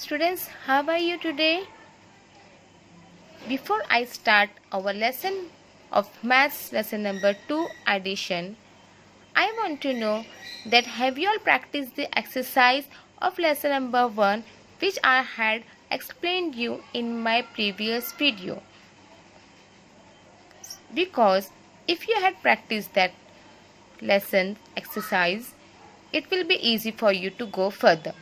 Students, how are you today? Before I start our lesson of maths lesson number 2 addition, I want to know that have you all practiced the exercise of lesson number 1 which I had explained you in my previous video? Because if you had practiced that lesson exercise, it will be easy for you to go further.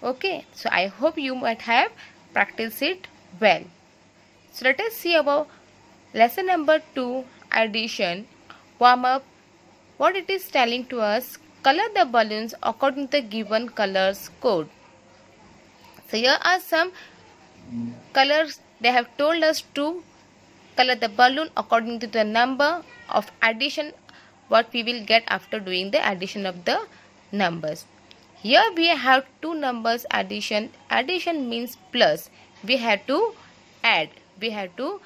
Okay, so I hope you might have practiced it well. So let us see about lesson number 2 addition warm up. What it is telling to us, color the balloons according to the given colors code. So here are some colors. They have told us to color the balloon according to the number of addition what we will get after doing the addition of the numbers. Here we have two numbers addition. Addition means plus. We have to add. We have to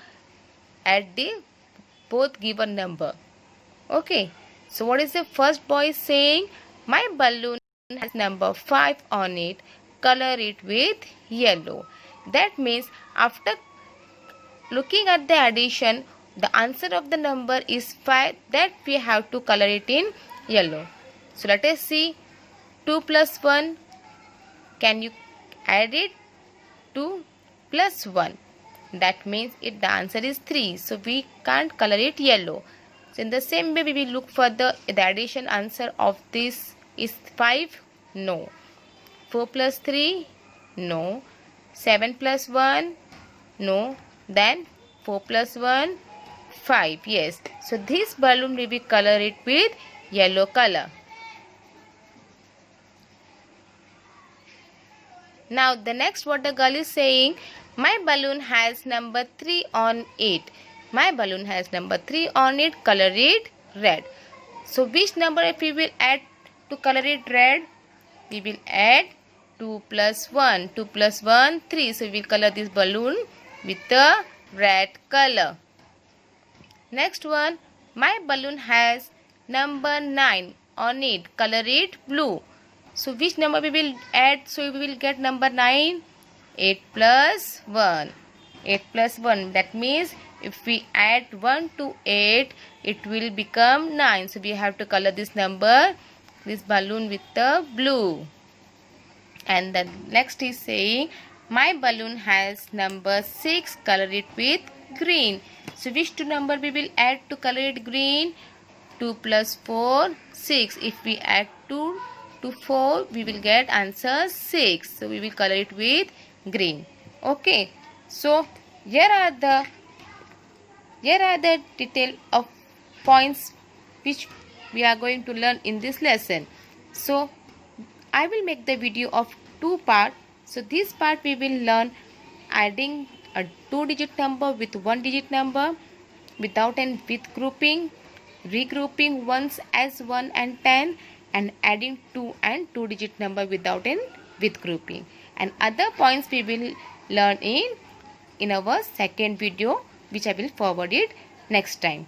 add the both given number. Okay. So what is the first boy saying? My balloon has number 5 on it. Color it with yellow. That means after looking at the addition, the answer of the number is 5. That we have to color it in yellow. So let us see. 2 plus 1, can you add it? 2 plus 1, that means the answer is 3, so we can't color it yellow. So in the same way we will look for the addition answer of this is 5, no. 4 plus 3, no. 7 plus 1, no. Then 4 plus 1, 5, yes. So this balloon we will color it with yellow color. Now the next what the girl is saying, my balloon has number 3 on it. My balloon has number 3 on it, color it red. So which number if we will add to color it red? We will add 2 plus 1. 2 plus 1, 3. So we will color this balloon with the red color. Next one, my balloon has number 9 on it, color it blue. So which number we will add? So we will get number 9. 8 plus 1. 8 plus 1. That means if we add 1 to 8, it will become 9. So we have to color this number, this balloon with the blue. And the next is saying, my balloon has number 6. Color it with green. So which two number we will add to color it green? 2 plus 4, 6. If we add 2 to 4, we will get answer 6. So we will color it with green. Okay. So here are the detail of points which we are going to learn in this lesson. So I will make the video of 2 parts. So this part we will learn adding a 2-digit number with 1-digit number without and with grouping, regrouping ones as 1 and 10, and adding 2 and 2-digit number without and with grouping. And other points we will learn in our second video, which I will forward it next time.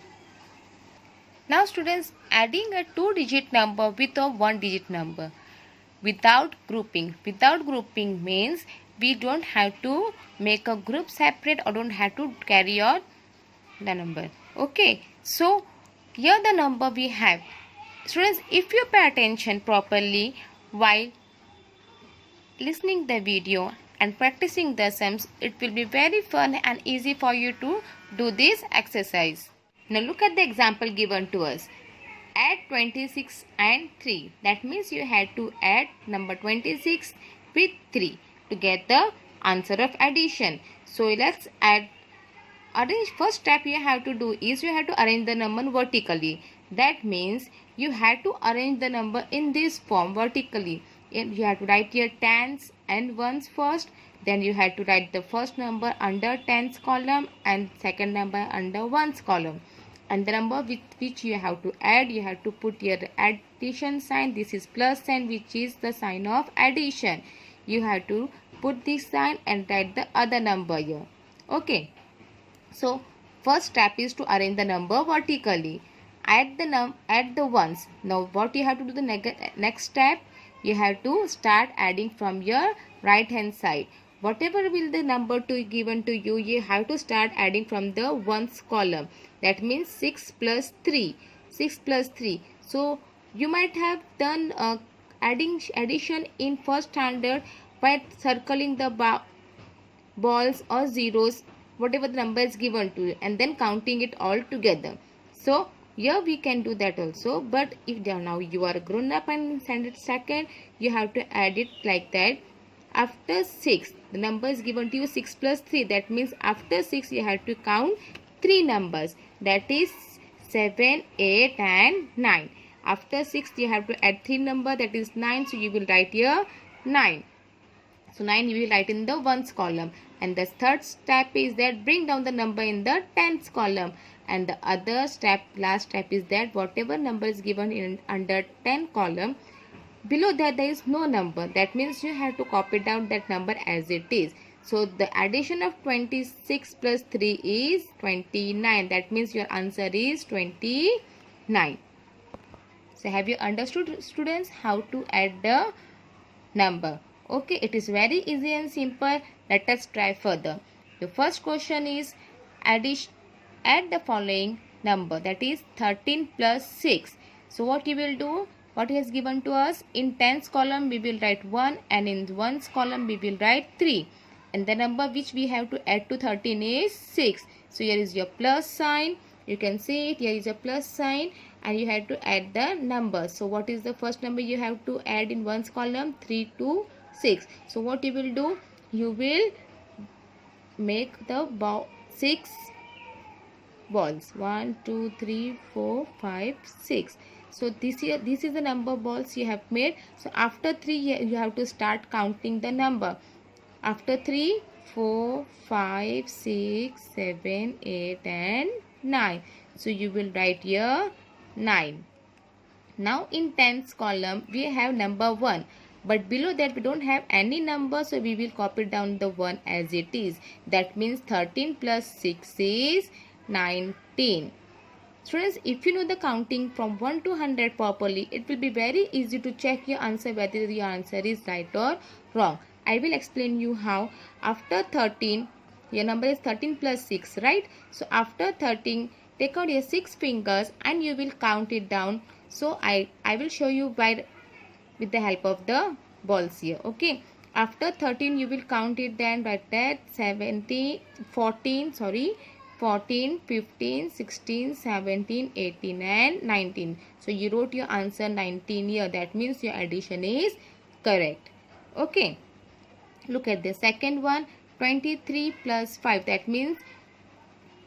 Now students, adding a 2-digit number with a 1-digit number without grouping. Without grouping means we don't have to make a group separate or don't have to carry on the number. Okay. So here the number we have. Students, if you pay attention properly while listening the video and practicing the sums, it will be very fun and easy for you to do this exercise. Now look at the example given to us. Add 26 and 3. That means you had to add number 26 with 3 to get the answer of addition. So let's add. First step you have to do is you have to arrange the number vertically. That means you have to arrange the number in this form vertically. You have to write your tens and ones first. Then you have to write the first number under tens column and second number under ones column. And the number with which you have to add, you have to put your addition sign. This is plus sign, which is the sign of addition. You have to put this sign and write the other number here. Okay. So first step is to arrange the number vertically. Add the ones. Now what you have to do the next step? You have to start adding from your right hand side. Whatever will the number to given to you, you have to start adding from the ones column. That means 6 plus 3. 6 plus 3. So you might have done addition in first standard by circling the balls or zeros, whatever the number is given to you, and then counting it all together. So here we can do that also, but if now you are grown up and in standard second, you have to add it like that. After 6, the number is given to you 6 plus 3. That means after 6 you have to count 3 numbers, that is 7, 8 and 9. After 6 you have to add 3 number, that is 9. So you will write here 9. So 9 you will write in the ones column. And the third step is that bring down the number in the tens column. And the other step, last step, is that whatever number is given in under 10 column, below that there is no number. That means you have to copy down that number as it is. So the addition of 26 plus 3 is 29. That means your answer is 29. So have you understood, students, how to add the number? Okay, it is very easy and simple. Let us try further. The first question is add the following number, that is 13 plus 6. So what you will do, what is given to us, in tens column we will write 1 and in ones column we will write 3. And the number which we have to add to 13 is 6. So here is your plus sign. You can see it, here is a plus sign and you have to add the number. So what is the first number you have to add in ones column? 3 to 6. So what you will do, you will make the 6 balls, 1 2 3 4 5 6. So this is the number balls you have made. So after 3 you have to start counting the number. After 3, 4 5 6 7 8 and 9. So you will write here 9. Now in tens column we have number 1, but below that we don't have any number, so we will copy down the 1 as it is. That means 13 plus 6 is 19. Students, if you know the counting from 1 to 100 properly, it will be very easy to check your answer whether your answer is right or wrong. I will explain you how. After 13, your number is 13 plus 6, right? So after 13, take out your 6 fingers and you will count it down. So I will show you by with the help of the balls here. Okay. After 13, you will count it, then write that 14, 15, 16, 17, 18 and 19. So you wrote your answer 19 here. That means your addition is correct. Okay. Look at the second one, 23 plus 5. That means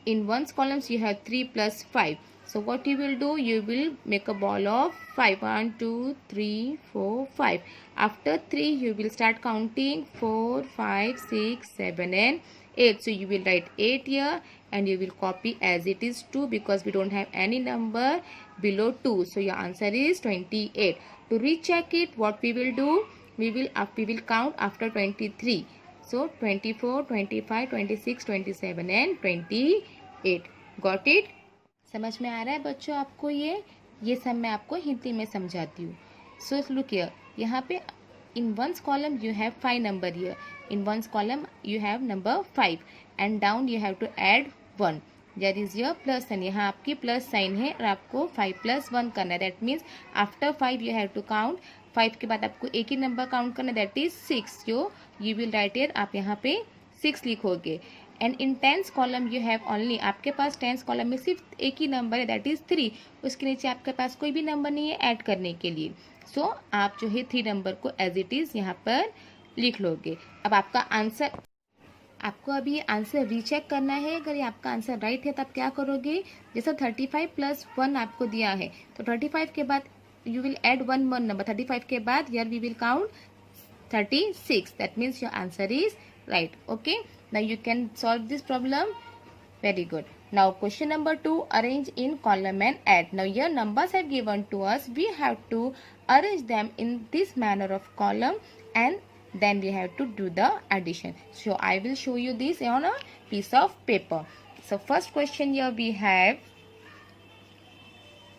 in ones columns you have 3 plus 5. So what you will do, you will make a ball of 5. 1, 2, 3, 4, 5. After 3, you will start counting 4, 5, 6, 7 and 8. So you will write 8 here and you will copy as it is 2 because we don't have any number below 2. So your answer is 28. To recheck it, what we will do, we will count after 23. So 24, 25, 26, 27 and 28. Got it? समझ में आ रहा है बच्चों आपको? ये सब मैं आपको हिंदी में समझाती हूँ. So look here, यहाँ पे in ones column you have 5 number here. In ones column you have number 5 and down you have to add 1. There is your plus sign. यहाँ आपकी plus sign है और आपको 5 plus 1 करना है. That means after 5 you have to count. 5 के बाद आपको एक ही नंबर काउंट करना, that is 6. So you will write here, आप यहाँ पे 6 लिखोगे. And in tens column you have only, आपके पास टेंस कॉलम में सिर्फ एक ही नंबर है, दैट इज 3. उसके नीचे आपके पास कोई भी नंबर नहीं है ऐड करने के लिए. सो आप जो है 3 नंबर को एज इट इज यहाँ पर लिख लोगे. अब आपका आंसर, आपको अभी आंसर रीचेक करना है. अगर ये आपका आंसर राइट है तो आप क्या करोगे, जैसा 35 प्लस 1 आपको दिया है तो 35 के बाद you will add one more number. 35 के बाद here we will count 36. That means your answer is right. Okay, now you can solve this problem. Very good. Now question number 2, arrange in column and add. Now here numbers are given to us, we have to arrange them in this manner of column and then we have to do the addition. So I will show you this on a piece of paper. So first question here we have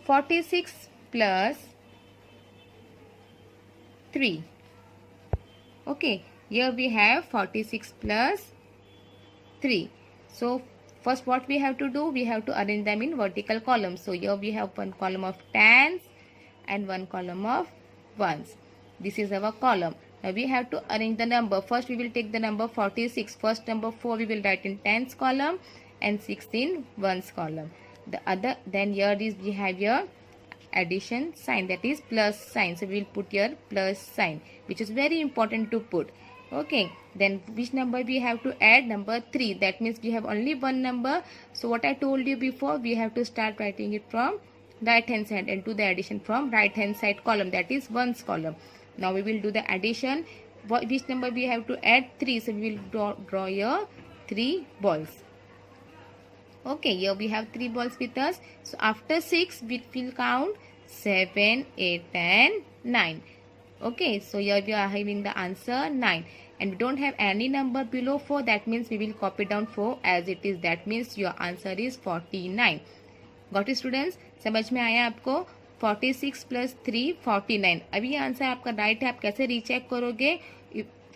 46 plus 3. Okay, here we have 46 plus 3. So first what we have to do, we have to arrange them in vertical columns. So here we have one column of tens and one column of ones. This is our column. Now we have to arrange the number. First we will take the number 46. First number 4 we will write in tens column and 6 in ones column. Then here is we have your addition sign, that is plus sign. So we will put here plus sign, which is very important to put. Okay, then which number we have to add? Number 3. That means we have only one number. So what I told you before, we have to start writing it from right hand side and do the addition from right hand side column, that is ones column. Now we will do the addition. Which number we have to add? 3. So we will draw here 3 balls. Okay, here we have 3 balls with us. So after 6 we will count 7, 8 and 9. Okay, so here we are having the answer 9, and we don't have any number below 4. That means we will copy down 4 as it is. That means your answer is 49. Got it students? समझ में आया आपको? 46 plus 3 49. अभी ये answer आपका right है. आप कैसे रीचेक करोगे?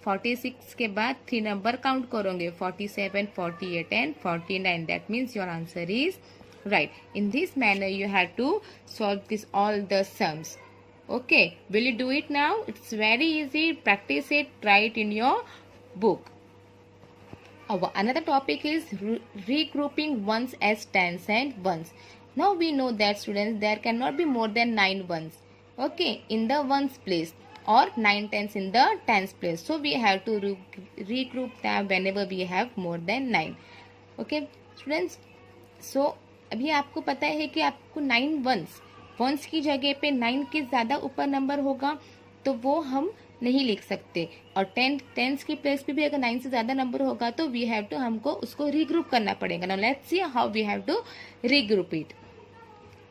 46 के बाद 3 नंबर काउंट करोगे, 47, 48 and 49. That means your answer is right. In this manner you have to solve this all the sums. Okay, will you do it now? It's very easy. Practice it. Try it in your book. Another topic is regrouping ones as tens and ones. Now we know that students, there cannot be more than 9 ones. Okay, in the ones place, or 9 tens in the tens place. So we have to regroup them whenever we have more than 9. Okay students, so अभी आपको पता है कि आपको 9 once की जगह पे 9 के ज़्यादा ऊपर नंबर होगा तो वो हम नहीं लिख सकते, और टेंस की प्लेस पे भी अगर 9 से ज़्यादा नंबर होगा तो वी हैव टू, हमको उसको रीग्रुप करना पड़ेगा. Now let's see how we have to regroup it.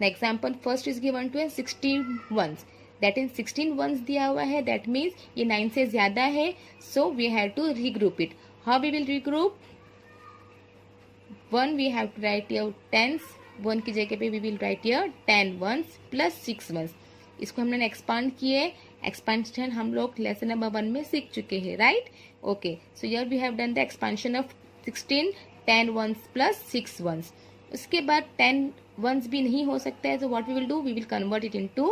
The example first is given to 16 ones. That is 16 ones दिया हुआ है. दैट मीन्स ये 9 से ज़्यादा है. So we have to regroup it. How we will regroup? 1 we have to write your tens. 1 की जगह पे we will write here 10 ones plus 6 ones. इसको हमने एक्सपांड किए. एक्सपांशन हम लोग लेसन नंबर 1 में सीख चुके हैं, right? Okay, so here we have done the expansion of 16, 10 ones plus 6 ones. उसके बाद 10 वंस भी नहीं हो सकता है, तो what we will do, we will convert it into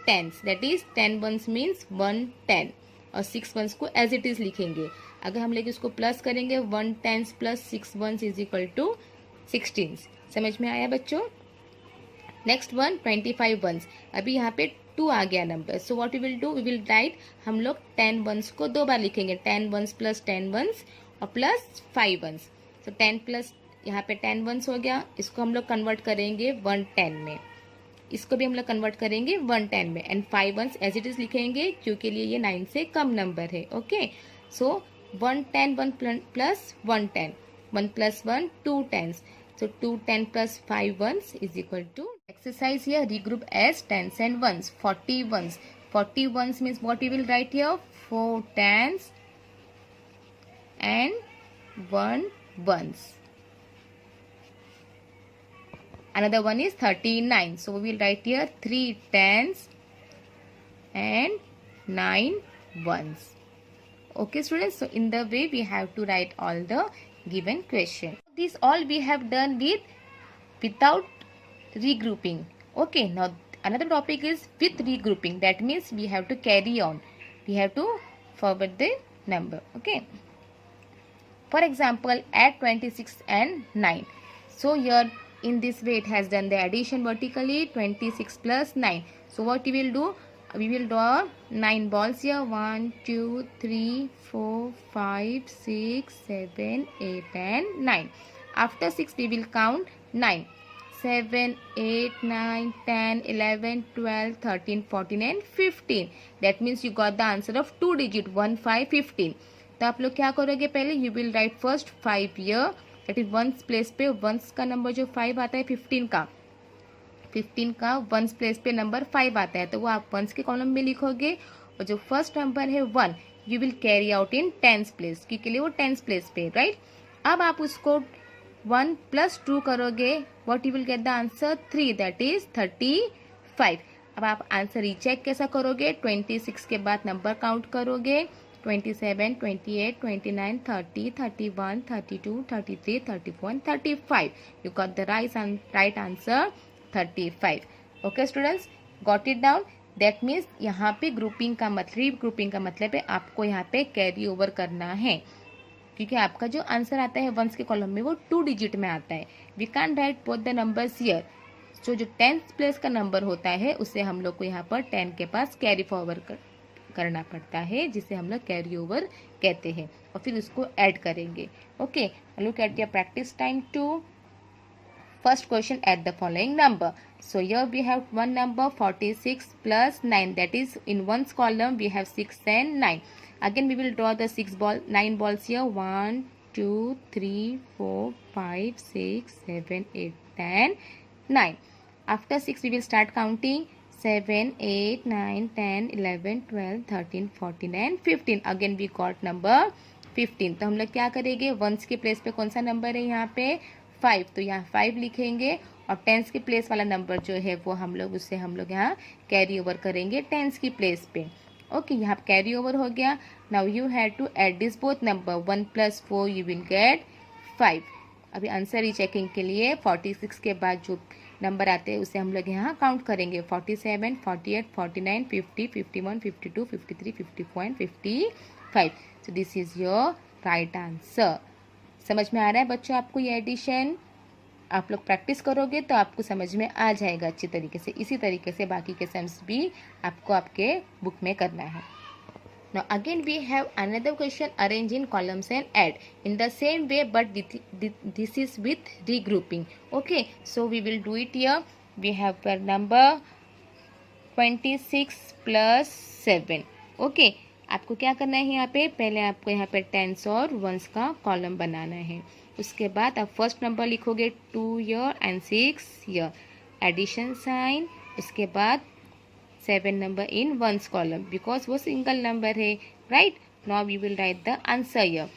tens. That is 10 ones means 110 और 6 वंस को एज इट इज लिखेंगे. अगर हम लेके उसको प्लस करेंगे 1 tens plus 6 ones is equal to 16. समझ में आया बच्चों? Next one 25 ones. अभी यहाँ पे 2 आ गया number. So what we will do, we will write, हम लोग 10 वंस को 2 बार लिखेंगे. 10 वंस प्लस 10 वंस और प्लस 5 वंस. सो 10 प्लस यहाँ पे 10 वंस हो गया. इसको हम लोग कन्वर्ट करेंगे 110 में. इसको भी हम लोग कन्वर्ट करेंगे 110 में. And 5 ones as it is लिखेंगे क्योंकि ये 9 से कम नंबर है. Okay, so 110 1 plus 110. 1 plus 1 2 tens. So 2 10 plus 5 ones is equal to, exercise here, regroup as tens and ones. 40 ones. 40 ones means what we will write here? 4 tens and 1 ones. Another one is 39. So we will write here 3 tens and 9 ones. Okay students, so in the way we have to write all the given question. This all we have done without regrouping. Okay, now another topic is with regrouping. That means we have to carry on. We have to forward the number. Okay. For example, add 26 and 9. So here in this way it has done the addition vertically. 26 plus 9. So what we will do? We will draw 9 balls here. 1 2 3 4 5 6 7 8 and 9. After 6 we will count 9. 7 8 9 10 11 12 13 14 and 15. That means you got the answer of 2 digit 1 5 15. तो आप लोग क्या करोगे? पहले you will write first 5 here. That is ones place पे ones का number जो 5 आता है 15 का वंस प्लेस पे नंबर 5 आता है, तो वो आप वंस के कॉलम में लिखोगे. और जो फर्स्ट नंबर है 1 you will carry out in tens place, क्योंकि लिए वो टेंस प्लेस पे, राइट? अब आप उसको 1 plus 2 करोगे, what you will get the answer 3. That is 35. अब आप आंसर रीचेक कैसा करोगे, 26 के बाद नंबर काउंट करोगे, 27, 28, 29, 30, 31, 32, 33, 34, 35. You got the right answer 35. Okay students, got it down? That means यहाँ पे ग्रुपिंग का मतलब, रीग्रुपिंग का मतलब है आपको यहाँ पे कैरी ओवर करना है, क्योंकि आपका जो आंसर आता है वंस के कॉलम में वो 2 डिजिट में आता है. We can write both the numbers here. जो 10th प्लेस का नंबर होता है उसे हम लोग को यहाँ पर 10 के पास कैरी फॉरवर्ड करना पड़ता है, जिसे हम लोग कैरी ओवर कहते हैं, और फिर उसको ऐड करेंगे. Okay, look at your practice time 2. First question, add the following number. So here we have one number 46 plus 9, that is in one's column we have 6 and 9. Again we will draw the 9 balls here. 1 2 3 4 5 6 7 8 10 9. After 6 we will start counting. 7 8 9 10 11 12 13 14 and 15. Again we got number 15. तो हम लोग क्या करेंगे, once के place पे कौन सा number है यहाँ पे 5, तो यहाँ 5 लिखेंगे, और टेंस के प्लेस वाला नंबर जो है वो हम लोग उससे हम लोग यहाँ कैरी ओवर करेंगे टेंस की प्लेस पे. ओके, यहाँ कैरी ओवर हो गया. Now you have to add this both number. 1 + 4 you will get 5. अभी आंसर रीचेकिंग के लिए 46 के बाद जो नंबर आते हैं उसे हम लोग यहाँ काउंट करेंगे. 47 48 49 50 51 52 53 54 and 55. So this is your right answer. समझ में आ रहा है बच्चों आपको ये एडिशन? आप लोग प्रैक्टिस करोगे तो आपको समझ में आ जाएगा अच्छी तरीके से. इसी तरीके से बाकी के सम्स भी आपको आपके बुक में करना है. Now again we have another question, arrange in columns and add in the same way, but this is with regrouping. Okay, so we will do it here. We have per number 26 plus 7. Okay, आपको क्या करना है यहाँ पे, पहले आपको यहाँ पे टेंस और वंस का कॉलम बनाना है. उसके बाद आप फर्स्ट नंबर लिखोगे 2 here and 6 here, addition sign. उसके बाद 7 number in ones column because वो सिंगल नंबर है, right. Now we will write the answer here.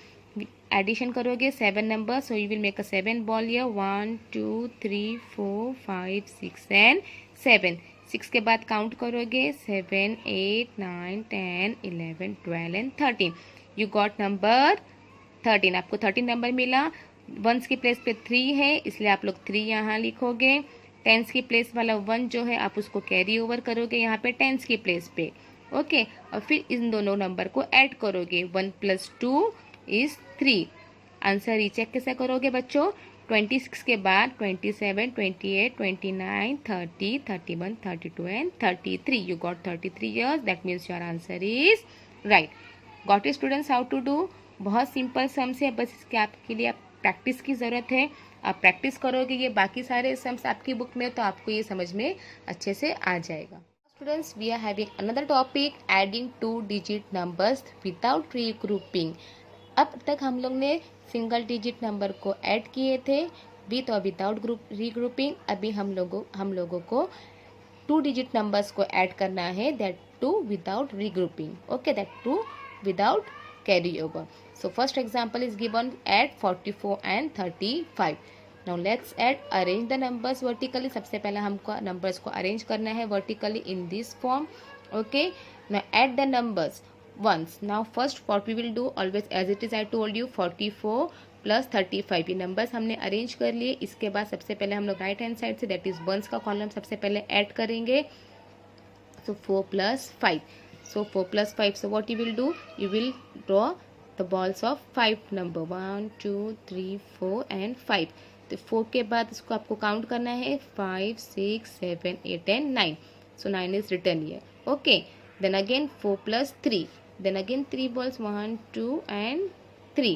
Addition करोगे 7 number, so you will make a 7 ball here. 1 2 3 4 5 6 and 7. 6 के बाद count करोगे 7 8 9 10 11 12 and 13. You got number 13. आपको 13 number मिला. Once की place पे 3 है, इसलिए आप लोग 3 यहाँ लिखोगे. टेंस की प्लेस वाला 1 जो है आप उसको कैरी ओवर करोगे यहाँ पे टेंस की प्लेस पे. ओके, और फिर इन दोनों नंबर को ऐड करोगे. 1 + 2 इज 3. आंसर रीचेक कैसे करोगे बच्चों, 26 के बाद 27 28 29 30 31 32 and 33. You got 33 years. That means your answer is right. Got it students how to do? बहुत सिंपल सम्स है, बस इसके आपके लिए प्रैक्टिस की ज़रूरत है. आप प्रैक्टिस करोगे ये बाकी सारे सम्स आपकी बुक में, तो आपको ये समझ में अच्छे से आ जाएगा. Students, we are having another topic, adding 2 digit numbers without regrouping. अब तक हम लोग ने सिंगल डिजिट नंबर को ऐड किए थे विथ और विदाउट रीग्रुपिंग. अभी हम लोगों को 2 डिजिट नंबर्स को ऐड करना है, that 2 without regrouping. Okay, that 2 without carry over. So first example is given, add 44 and 35. Now let's add, arrange the numbers vertically. सबसे पहले हमको numbers को arrange करना है vertically in this form. Okay, now add the numbers once. Now first what we will do, always as it is I told you, 44 plus 35. ये numbers हमने arrange कर लिए. इसके बाद सबसे पहले हम लोग right hand side से, that is ones का column सबसे पहले add करेंगे. So 4 plus 5. So 4 plus 5. So what you will do, you will draw the balls of 5 number. 1 2 3 4 and 5. तो 4 के बाद इसको आपको काउंट करना है 5 6 7 8 and 9. So 9 is written here. Okay, then again 4 plus 3. Then again 3 balls, 1 2 and 3.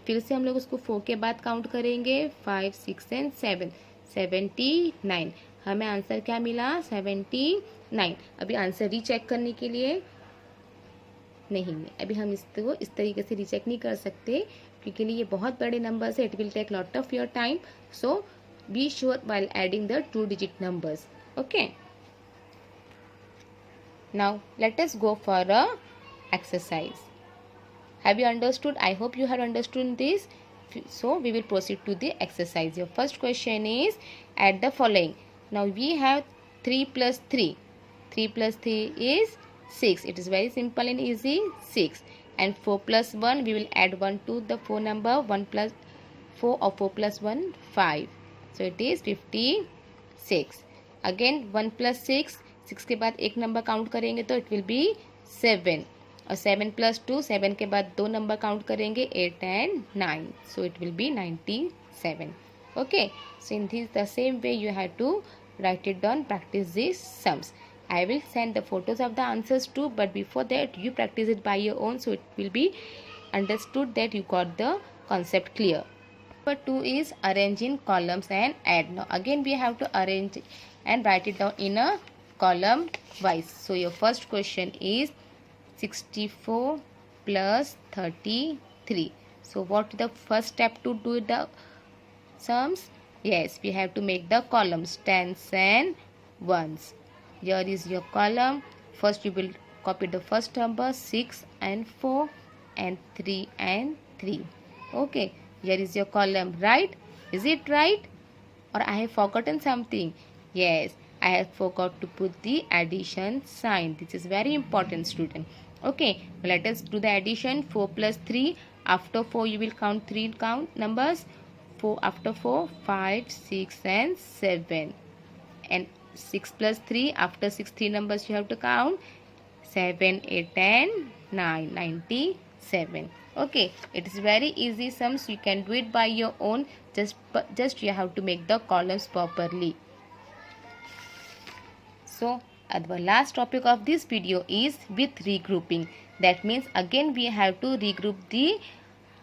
फिर से हम लोग उसको 4 के बाद काउंट करेंगे 5 6 and 7. 79. हमें आंसर क्या मिला, 79. अभी आंसर रीचेक करने के लिए नहीं, अभी हम इसको इस तरीके से रीचेक नहीं कर सकते क्योंकि ये बहुत बड़े नंबर्स है. It will take lot of your time, so be sure while adding the 2 digit numbers. Okay, now let us go for a exercise. Have you understood? I hope you have understood this. So we will proceed to the exercise. Your first question is, add the following. Now we have 3 plus 3. 3 plus 3 is 6. It is very simple and easy, 6. And 4 plus 1, we will add 1 to the 4 number. 1 plus 4 or 4 plus 1, 5. So it is 56. Again 1 plus 6, 6 के बाद एक number count करेंगे तो it will be 7. और 7 plus 2, 7 के बाद दो number count करेंगे 8 and 9. So it will be 97. Okay. So in this the same way you have to write it down, practice these sums. I will send the photos of the answers too, but before that you practice it by your own, so it will be understood that you got the concept clear. Number 2 is arrange in columns and add. Now again we have to arrange and write it down in a column wise. So your first question is 64 plus 33. So what is the first step to do the sums? Yes, we have to make the columns, tens and ones. Here is your column. First you will copy the first number 6 and 4 and 3 and 3. Okay, here is your column, right? Is it right? Or I have forgotten something? Yes, I have forgot to put the addition sign. This is very important, student. Okay, let us do the addition. 4 plus 3. After 4 you will count 3 numbers. 4 after 4, 5, 6 and 7. And 6 plus 3, after 6 3 numbers you have to count. 7, 8 and 9, 97. Okay, it is very easy sums. You can do it by your own. Just you have to make the columns properly. So the last topic of this video is with regrouping. That means again we have to regroup the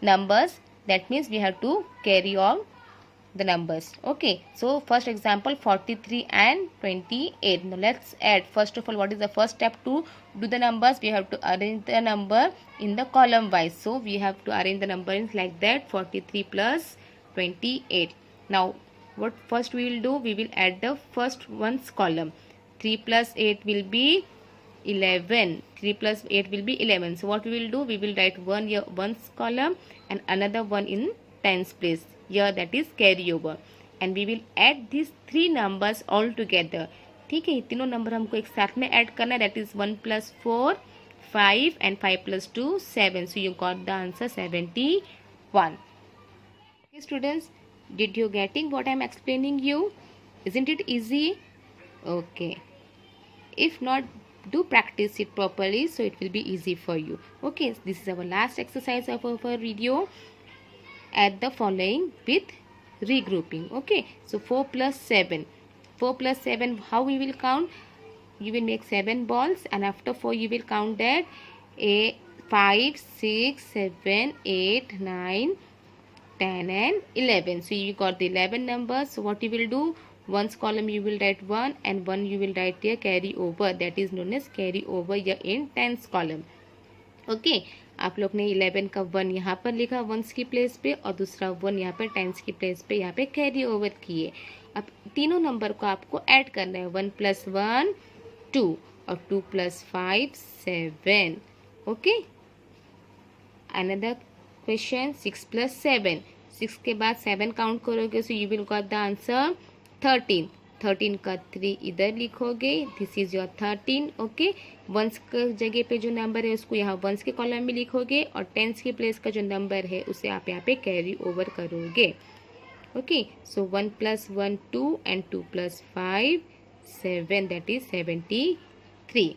numbers. That means we have to carry all the numbers. Okay, so first example 43 and 28. Now let's add. First of all, what is the first step to do the numbers? We have to arrange the number in the column wise. So we have to arrange the numbers like that, 43 plus 28. Now what first we will do? We will add the first one's column. 3 plus 8 will be 11. 3 plus 8 will be 11. So what we will do? We will write one here, one's column, and another one in tens place. Here that is carryover. And we will add these three numbers all together. ठीक है, ये तीनों number हमको एक साथ में add करना है. That is 1 plus 4, 5 and 5 plus 2, 7. So you got the answer 71. Okay, students, did you getting what I am explaining you? Isn't it easy? Okay. If not, do practice it properly so it will be easy for you. Okay, this is our last exercise of our video. Add the following with regrouping. Okay, so 4 plus 7. 4 plus 7, how we will count? You will make 7 balls, and after 4 you will count that 5, 6, 7, 8, 9, 10 and 11. So you got the 11 numbers. So what you will do? One's column you will write 1 and 1 you will write here carry over. That is known as carry over here in tens column. Okay, आप लोग ने 11 का 1 यहाँ पर लिखा once की place पे और दूसरा 1 यहाँ पर टेंस की प्लेस पे यहाँ पे कैरी ओवर किए. अब तीनों नंबर को आपको ऐड करना है. 1 plus 1 2 और 2 plus 5 7. Okay, another question 6 plus 7. 6 के बाद 7 काउंट करोगे so you will got the answer 13. 13 का 3 इधर लिखोगे. This is your 13. Okay, ones के जगह पे जो नंबर है उसको यहाँ वंस के कॉलम में लिखोगे और टेंस के प्लेस का जो नंबर है उसे आप यहाँ पे कैरी ओवर करोगे. Okay, so 1 plus 1 2 and 2 plus 5 7. That is 73.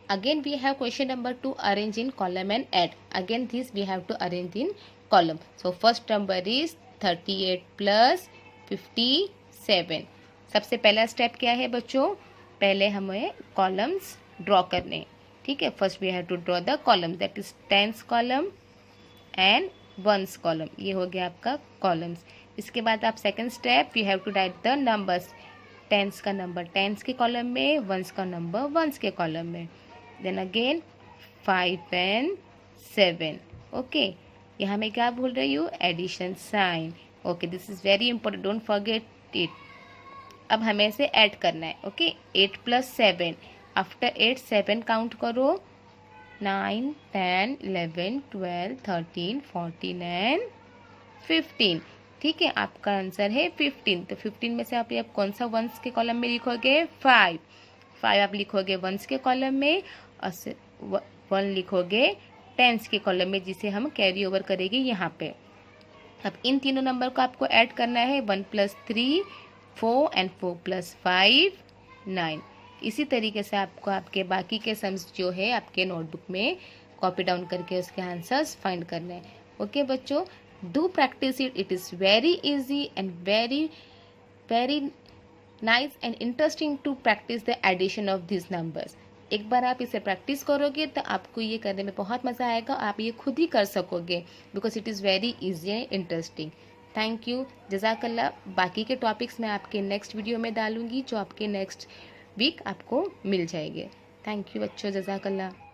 Again we have question number 2, arrange in column and add. Again this we have to arrange in column. So first number is 38 plus 57. सबसे पहला step क्या है बच्चों? पहले हमें columns draw करने. ठीक है, first we have to draw the column. That is tens column and ones column. ये हो गया आपका कॉलम्स. इसके बाद आप second step you have to write the numbers. Tens का नंबर टेंस के कॉलम में, वंस का नंबर वंस के कॉलम में. Then again 5 and 7. ओके, यहाँ मैं क्या भूल रही हूँ? Addition sign. Okay, this is very important, don't forget it. अब हमें इसे ऐड करना है. Okay, 8 plus 7. आफ्टर 8 7 काउंट करो. 9 10 11 12 13 14 एंड 15. ठीक है, आपका आंसर है 15. तो 15 में से आप कौन सा वंस के कॉलम में लिखोगे? 5. 5 आप लिखोगे वंस के कॉलम में और 1 लिखोगे टेंस के कॉलम में, जिसे हम कैरी ओवर करेंगे यहाँ पे। अब इन तीनों नंबर को आपको ऐड करना है, 1 + 3 4 एंड 4 + 5 9। इसी तरीके से आपको आपके बाकी के सम्स जो है आपके नोटबुक में कॉपी डाउन करके उसके आंसर्स फाइंड करने हैं। ओके बच्चों, do practice it, it is very easy and very nice and interesting to practice the addition of this numbers. एक बार आप इसे प्रैक्टिस करोगे तो आपको ये करने में बहुत मज़ा आएगा, आप ये खुद ही कर सकोगे, because it is very easy and interesting. Thank you, जज़ाकल्लाह। बाकी के टॉपिक्स मैं आपके नेक्स्ट वीडियो में डालूंगी, जो आपके नेक्स्ट वीक आपको मिल जाएंगे। थैंक यू बच्चों, जज़ाकल्लाह।